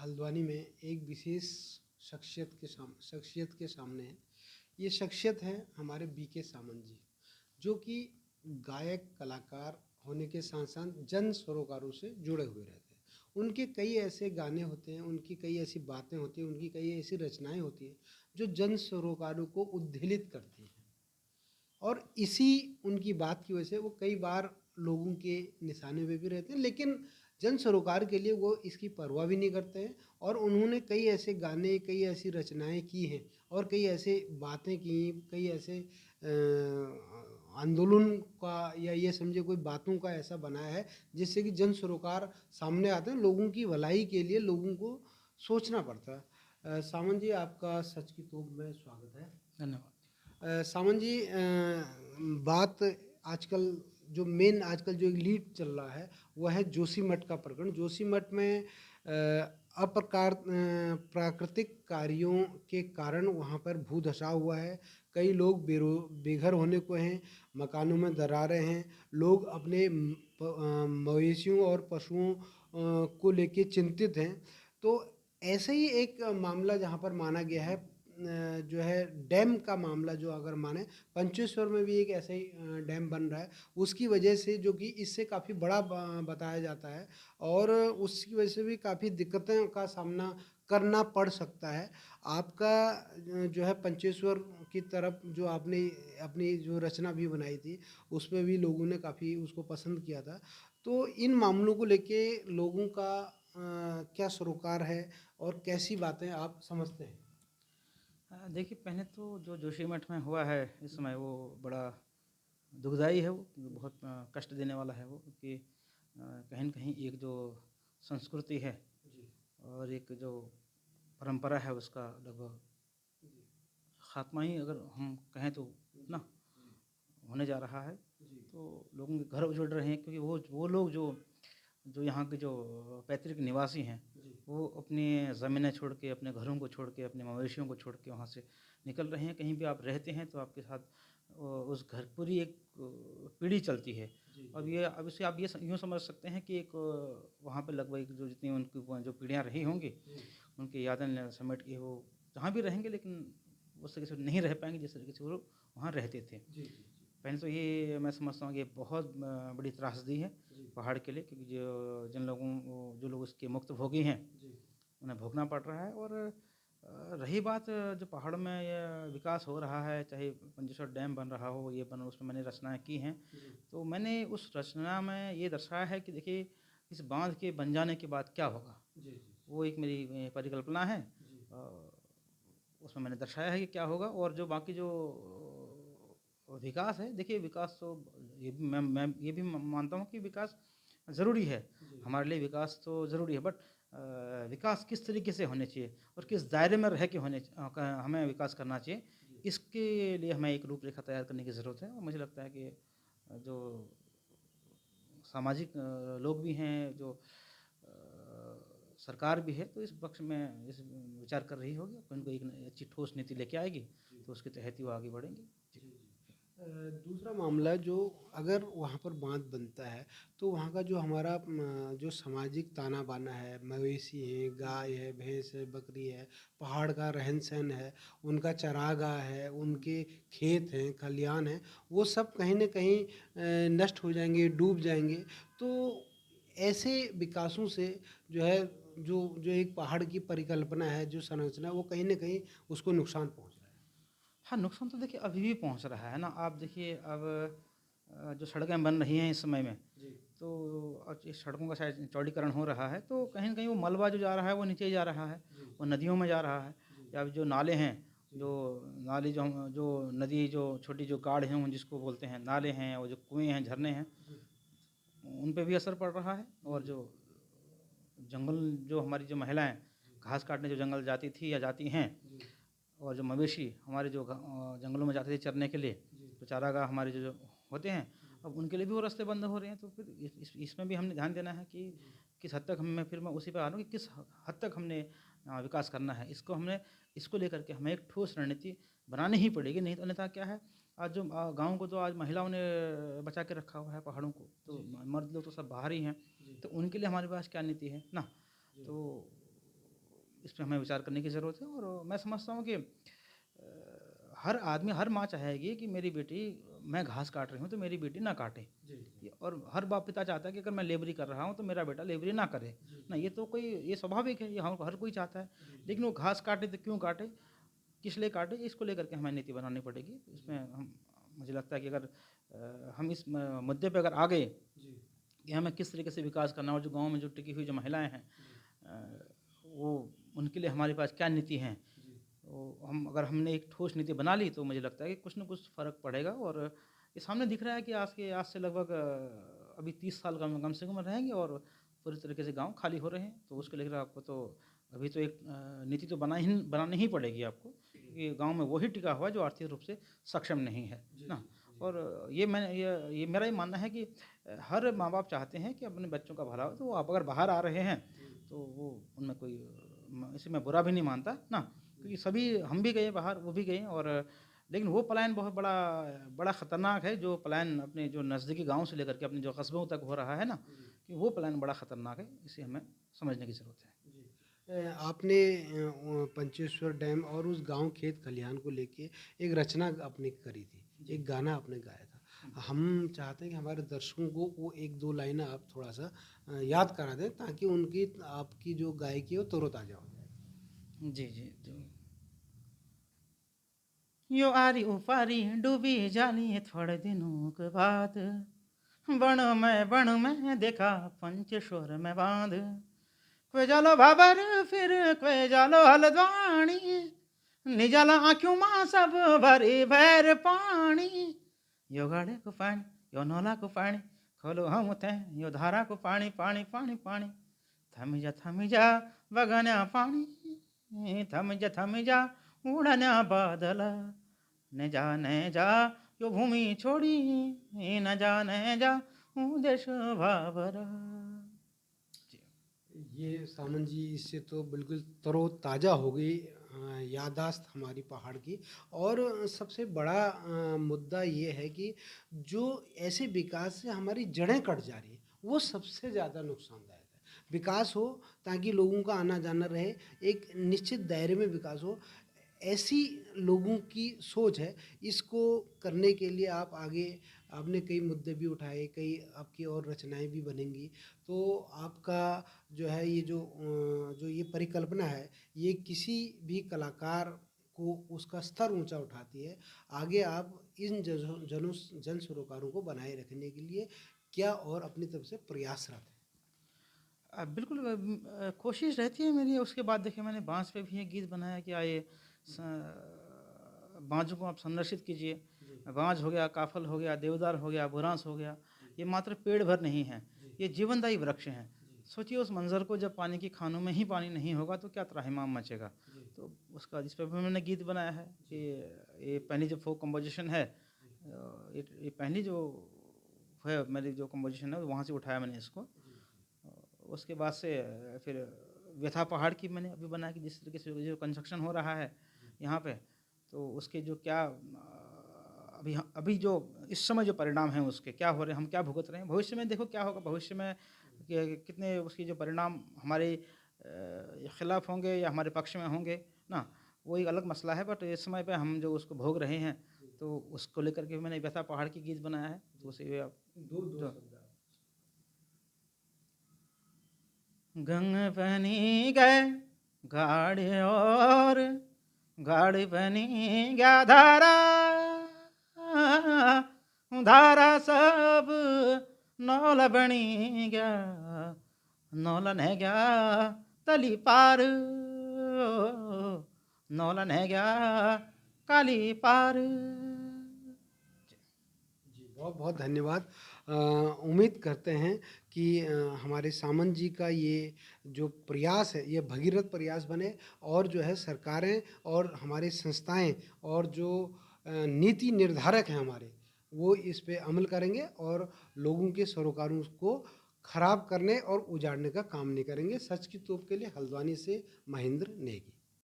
हल्द्वानी में एक विशेष शख्सियत के सामने है। ये शख्सियत है हमारे बीके सामंत जी, जो कि गायक कलाकार होने के साथ साथ जन सरोकारों से जुड़े हुए रहते हैं। उनके कई ऐसे गाने होते हैं, उनकी कई ऐसी बातें होती हैं, उनकी कई ऐसी रचनाएं होती हैं जो जन सरोकारों को उद्वेलित करती हैं। और इसी उनकी बात की वजह से वो कई बार लोगों के निशाने पे भी रहते हैं, लेकिन जन सरोकार के लिए वो इसकी परवाह भी नहीं करते हैं। और उन्होंने कई ऐसे गाने, कई ऐसी रचनाएं की हैं और कई ऐसे बातें की, कई ऐसे आंदोलन का या ये समझे कोई बातों का ऐसा बनाया है जिससे कि जन सरोकार सामने आते हैं। लोगों की भलाई के लिए लोगों को सोचना पड़ता है। सामंत जी, आपका सच की तोप में स्वागत है। धन्यवाद। सामंत जी, बात आजकल जो मेन आजकल जो लीड चल रहा है वह है जोशीमठ का प्रकरण। जोशीमठ में प्राकृतिक कार्यों के कारण वहाँ पर भू धसाव हुआ है। कई लोग बेघर होने को हैं, मकानों में दरारें हैं, लोग अपने मवेशियों और पशुओं को लेके चिंतित हैं। तो ऐसे ही एक मामला जहाँ पर माना गया है, जो है डैम का मामला, जो अगर माने पंचेश्वर में भी एक ऐसा ही डैम बन रहा है, उसकी वजह से, जो कि इससे काफ़ी बड़ा बताया जाता है और उसकी वजह से भी काफ़ी दिक्कतें का सामना करना पड़ सकता है। आपका जो है पंचेश्वर की तरफ जो आपने अपनी जो रचना भी बनाई थी, उसमें भी लोगों ने काफ़ी उसको पसंद किया था। तो इन मामलों को लेके लोगों का क्या सरोकार है और कैसी बातें आप समझते हैं? देखिए, पहले तो जो जोशीमठ में हुआ है इस समय, वो बड़ा दुखदाई है। वो बहुत कष्ट देने वाला है वो, क्योंकि कहीं न कहीं एक जो संस्कृति है जी। और एक जो परंपरा है, उसका लगभग जी। खात्मा ही अगर हम कहें तो ना जी। होने जा रहा है। जी। तो लोगों के घर उजड़ रहे हैं, क्योंकि वो लोग जो जो यहाँ के जो पैतृक निवासी हैं, जी। वो अपनी ज़मीनें छोड़ के, अपने घरों को छोड़ के, अपने मवेशियों को छोड़ के वहाँ से निकल रहे हैं। कहीं भी आप रहते हैं तो आपके साथ उस घर पूरी एक पीढ़ी चलती है। जी। अब ये, अब इसे आप ये यूँ समझ सकते हैं कि एक वहाँ पे लगभग एक जो जितनी उनकी जो पीढ़ियाँ रही होंगी, जी। उनकी यादें समेट के वो जहाँ भी रहेंगे, लेकिन उस तरीके से नहीं रह पाएँगे जिस तरीके से वो वहाँ रहते थे। जी। जी। पहले तो ये मैं समझता हूँ कि ये बहुत बड़ी त्रासदी है जी। पहाड़ के लिए, क्योंकि जो लोग इसके मुक्त भोगी हैं, जी। उन्हें भोगना पड़ रहा है। और रही बात जो पहाड़ में ये विकास हो रहा है, चाहे पंजेश्वर डैम बन रहा हो, ये बना, उसमें मैंने रचनाएँ की हैं। जी। तो मैंने उस रचना में ये दर्शाया है कि देखिए, इस बाँध के बन जाने के बाद क्या होगा? जी। जी। वो एक मेरी परिकल्पना है। जी। उसमें मैंने दर्शाया है कि क्या होगा। और जो बाकी जो विकास है, देखिए विकास तो ये भी मैं ये भी मानता हूँ कि विकास ज़रूरी है। जी। हमारे लिए विकास तो ज़रूरी है, बट विकास किस तरीके से होने चाहिए और किस दायरे में रह के हमें विकास करना चाहिए, जी। इसके लिए हमें एक रूपरेखा तैयार करने की ज़रूरत है। और मुझे लगता है कि जो सामाजिक लोग भी हैं, जो सरकार भी है, तो इस पक्ष में इस विचार कर रही होगी, कोई न कोई एक अच्छी ठोस नीति लेके आएगी, जी। तो उसके तहत ही वो आगे बढ़ेंगे। जी। जी। जी। दूसरा मामला, जो अगर वहाँ पर बांध बनता है तो वहाँ का जो हमारा जो सामाजिक ताना बाना है, मवेशी है, गाय है, भैंस है, बकरी है, पहाड़ का रहन सहन है, उनका चरागाह है, उनके खेत हैं, खलिहान हैं, वो सब कहीं ना कहीं नष्ट हो जाएंगे, डूब जाएंगे। तो ऐसे विकासों से जो है, जो जो एक पहाड़ की परिकल्पना है, जो संरचना है, वो कहीं ना कहीं उसको नुकसान पहुँच रहा है। हाँ, नुकसान तो देखिए अभी भी पहुँच रहा है ना। आप देखिए, अब जो सड़कें बन रही हैं इस समय में, जी। तो आज इस सड़कों का शायद चौड़ीकरण हो रहा है, तो कहीं न कहीं वो मलबा जो जा रहा है वो नीचे ही जा रहा है, जी। वो नदियों में जा रहा है। जी। या जो नाले हैं, जी। जो नाली जो नदी, जो छोटी जो गाढ़ हैं, उन जिसको बोलते हैं नाले हैं, और जो कुएँ हैं, झरने हैं, जी। उन पे भी असर पड़ रहा है। जी। और जो जंगल, जो हमारी जो महिलाएँ घास काटने जो जंगल जाती थी या जाती हैं, जी। और जो मवेशी हमारे जो जंगलों में जाते थे चरने के लिए, जी। तो चारागाह हमारे जो जो होते हैं, जी। अब उनके लिए भी वो रास्ते बंद हो रहे हैं। तो फिर इसमें भी हमने ध्यान देना है कि जी। किस हद तक हमें, फिर मैं उसी पे आ रहा हूँ कि किस हद तक हमने विकास करना है। इसको लेकर के हमें एक ठोस रणनीति बनानी ही पड़ेगी, नहीं तो अन्यथा क्या है, आज जो गाँव को तो आज महिलाओं ने बचा के रखा हुआ है, पहाड़ों को तो जी। मर्द लोग तो सब बाहर ही हैं। जी। तो उनके लिए हमारे पास क्या नीति है ना। जी। तो इस पे हमें विचार करने की ज़रूरत है। और मैं समझता हूँ कि हर आदमी, हर माँ चाहेगी कि मेरी बेटी, मैं घास काट रही हूँ तो मेरी बेटी ना काटे। और हर बाप पिता चाहता है कि अगर मैं लेबरी कर रहा हूँ तो मेरा बेटा लेबरी ना करे। ना, ये तो कोई, ये स्वाभाविक है, ये हर कोई चाहता है। लेकिन वो घास काटे तो क्यों काटे, किस लिए काटे, इसको लेकर के हमें नीति बनानी पड़ेगी। इसमें हम, मुझे लगता है कि अगर हम इस मुद्दे पे अगर आ गए कि हमें किस तरीके से विकास करना है, और जो गांव में जो टिकी हुई जो महिलाएं हैं, वो, उनके लिए हमारे पास क्या नीति हैं, तो हम, अगर हमने एक ठोस नीति बना ली तो मुझे लगता है कि कुछ ना कुछ फ़र्क पड़ेगा। और ये सामने दिख रहा है कि आज से लगभग अभी 30 साल कम से कम रहेंगे और पूरी तरीके से गांव खाली हो रहे हैं। तो उसको लेकर आपको तो अभी तो एक नीति तो बनानी ही पड़ेगी आपको, कि गांव में वही टिका हुआ है जो आर्थिक रूप से सक्षम नहीं है ना। और ये मेरा ही मानना है कि हर माँ बाप चाहते हैं कि अपने बच्चों का भला हो। तो आप अगर बाहर आ रहे हैं तो वो, उनमें कोई, इसे मैं बुरा भी नहीं मानता ना, क्योंकि सभी, हम भी गए बाहर, वो भी गए। और लेकिन वो पलायन बहुत बड़ा बड़ा ख़तरनाक है, जो पलायन अपने जो नज़दीकी गांव से लेकर के अपने जो कस्बों तक हो रहा है ना, कि वो पलायन बड़ा ख़तरनाक है। इसे हमें समझने की ज़रूरत है। आपने पंचेश्वर डैम और उस गांव खेत खलिहान को लेके एक रचना आपने करी थी, एक गाना आपने गाया था। हम चाहते हैं कि हमारे दर्शकों को वो एक दो लाइनें आप थोड़ा सा याद करा दें, ताकि उनकी, आपकी जो गायकी है वो तरोताज़ा हो जाए। जी जी जी। यो आरी उपारी डूबी जानी थोड़े दिनों के बाद, बण में देखा पंचेश्वर में बांध, क्वे जालो भाबर फिर क्वे जालो हल्द्वानी, निजाला आँखों माँ सब भरी भैर पानी, यो गाड़े को पानी, यो नौला को पानी, खोलो हम थे यो धारा को पानी पानी पानी पानी, थम जा बगना पानी, थम जा उड़ना बादल, न जा यो भूमि छोड़ी, न जा देश भावरा। ये सामन जी, इससे तो बिल्कुल तरोताज़ा हो गई याददाश्त हमारी पहाड़ की। और सबसे बड़ा मुद्दा ये है कि जो ऐसे विकास से हमारी जड़ें कट जा रही हैं, वो सबसे ज़्यादा नुकसानदायक है। विकास हो ताकि लोगों का आना जाना रहे, एक निश्चित दायरे में विकास हो, ऐसी लोगों की सोच है। इसको करने के लिए आप आगे, आपने कई मुद्दे भी उठाए, कई आपकी और रचनाएं भी बनेंगी। तो आपका जो है ये जो ये परिकल्पना है, ये किसी भी कलाकार को उसका स्तर ऊंचा उठाती है। आगे आप इन जन सरोकारों को बनाए रखने के लिए क्या और अपनी तरफ से प्रयासरत है? बिल्कुल, कोशिश रहती है मेरी। उसके बाद देखिए, मैंने बाँस पे भी एक गीत बनाया कि आइए बाँझों को आप संरक्षित कीजिए। बाँझ हो गया, काफल हो गया, देवदार हो गया, बुरांस हो गया, ये मात्र पेड़ भर नहीं हैं, ये जीवनदायी वृक्ष हैं। सोचिए उस मंज़र को, जब पानी की खानों में ही पानी नहीं होगा तो क्या त्राहिमाम मचेगा। तो उसका, इस पे भी मैंने गीत बनाया है कि ये पहली जो फ़ोक कंपोज़िशन है, ये पहली जो है मेरी जो कंपोज़िशन है, वहाँ से उठाया मैंने इसको। उसके बाद से फिर व्यथा पहाड़ की मैंने अभी बनाया कि जिस तरीके से जो कंस्ट्रक्शन हो रहा है यहाँ पे, तो उसके जो क्या अभी जो इस समय जो परिणाम हैं उसके क्या हो रहे हैं, हम क्या भुगत रहे हैं, भविष्य में देखो क्या होगा, भविष्य में कितने उसकी जो परिणाम हमारे खिलाफ होंगे या हमारे पक्ष में होंगे ना, वो एक अलग मसला है। बट इस समय पे हम जो उसको भोग रहे हैं, तो उसको लेकर के मैंने व्यथा पहाड़ की गीत बनाया है। तो उसे आप जो गंग बनी गए गाड़ी, और गाड़ी बनी गया धारा, धारा सब नौल बनी गया, नौलन है गया तली पार, नौलन है गया काली पार। जी, बहुत बहुत धन्यवाद। उम्मीद करते हैं कि हमारे सामंत जी का ये जो प्रयास है, ये भगीरथ प्रयास बने, और जो है सरकारें और हमारी संस्थाएं और जो नीति निर्धारक हैं हमारे, वो इस पे अमल करेंगे और लोगों के सरोकारों को खराब करने और उजाड़ने का काम नहीं करेंगे। सच की तोप के लिए हल्द्वानी से महेंद्र नेगी।